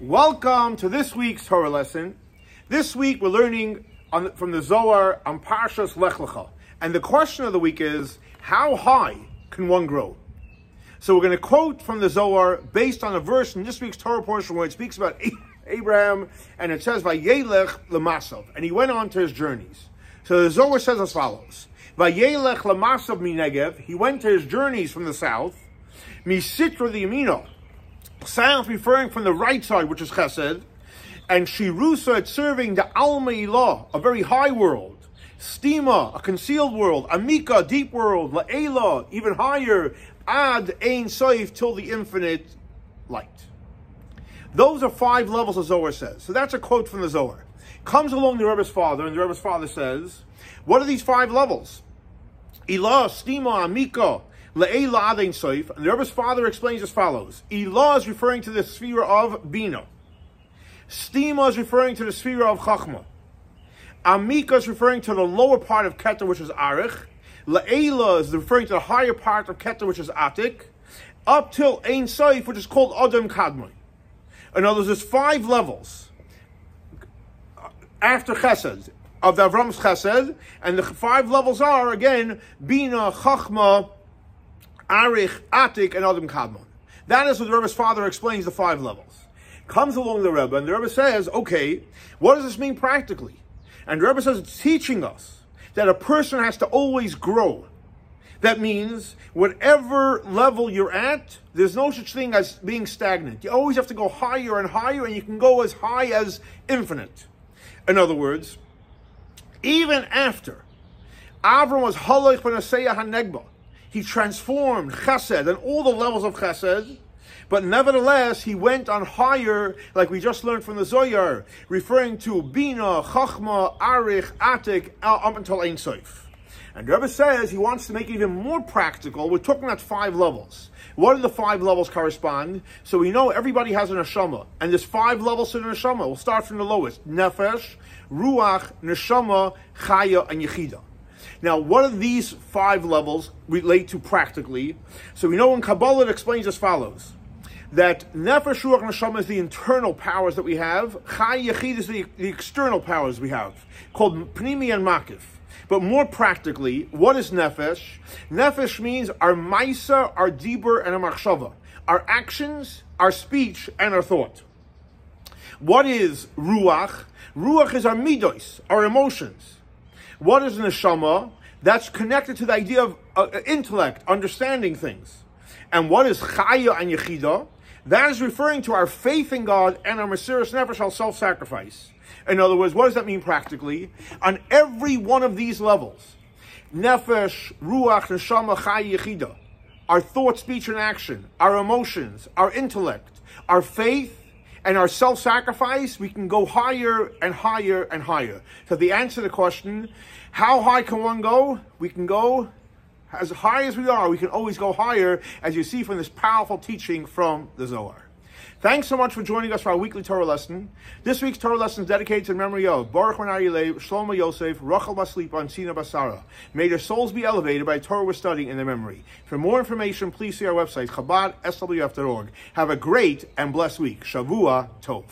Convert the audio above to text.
Welcome to this week's Torah lesson. This week we're learning from the Zohar on Parsha Lech Lecha. And the question of the week is, how high can one grow? So we're going to quote from the Zohar based on a verse in this week's Torah portion where it speaks about Abraham, and it says, Vayelech Lamasav, and he went on to his journeys. So the Zohar says as follows, Vayelech Lamasav minegev, he went to his journeys from the south, Misitra the Yamino, south referring from the right side, which is Chesed, and Shirusa, it's serving the Alma Ilah, a very high world, Stima, a concealed world, Amika, a deep world, La'ela, even higher, Ad Ein Soif, till the infinite light. Those are 5 levels, the Zohar says. So that's a quote from the Zohar. Comes along the Rebbe's father, and the Rebbe's father says, what are these 5 levels? Ilah, Stima, Amika, Le'ela Ad Ein Soif. And the Rebbe's father explains as follows. Ilah is referring to the sphere of Bina. Stima is referring to the sphere of Chachma. Amika is referring to the lower part of Keter, which is Arich. Le'ela is referring to the higher part of Keter, which is Atik. Up till Ein Soif, which is called Adam Kadmon. In other words, there's 5 levels after Chesed, of the Avram's Chesed, and the 5 levels are, again, Bina, Chachma, Arich, Atik, and Adam Kadmon. That is what the Rebbe's father explains the 5 levels. Comes along the Rebbe, and the Rebbe says, okay, what does this mean practically? And the Rebbe says it's teaching us that a person has to always grow. That means whatever level you're at, there's no such thing as being stagnant. You always have to go higher and higher, and you can go as high as infinite. In other words, even after Avram was Halach B'Naseya HaNegba, he transformed Chesed and all the levels of Chesed, but nevertheless, he went on higher, like we just learned from the Zohar, referring to Bina, Chachma, Arich, Atik, up until Ein Sof. And the Rebbe says he wants to make it even more practical. We're talking about 5 levels. What do the 5 levels correspond? So we know everybody has an neshama, and there's 5 levels to the neshama. We'll start from the lowest. Nefesh, Ruach, Neshama, Chaya, and Yechida. Now, what do these 5 levels relate to practically? So we know in Kabbalah it explains as follows, that Nefesh, Ruach, Neshama is the internal powers that we have. Chai, Yechid is the external powers we have, called Pnimi and Makif. But more practically, what is Nefesh? Nefesh means our Maisa, our Dibur, and our Machshava. Our actions, our speech, and our thought. What is Ruach? Ruach is our Midos, our emotions. What is Neshama? That's connected to the idea of intellect, understanding things. And what is Chaya and Yechida? That is referring to our faith in God and our Mesiras Nefesh, our self-sacrifice. In other words, what does that mean practically? On every one of these levels, Nefesh, Ruach, Neshama, Chaya, Yechida, our thought, speech, and action, our emotions, our intellect, our faith, and our self-sacrifice, we can go higher and higher and higher. So the answer to the question, how high can one go? We can go as high as we are. We can always go higher, as you see from this powerful teaching from the Zohar. Thanks so much for joining us for our weekly Torah lesson. This week's Torah lesson is dedicated to the memory of Baruch Menar Yilev, Shlomo Yosef, Rachel Baslipa, and Sina Basara. May their souls be elevated by Torah we're studying in their memory. For more information, please see our website, Chabad, SWF.org. Have a great and blessed week. Shavua Tov.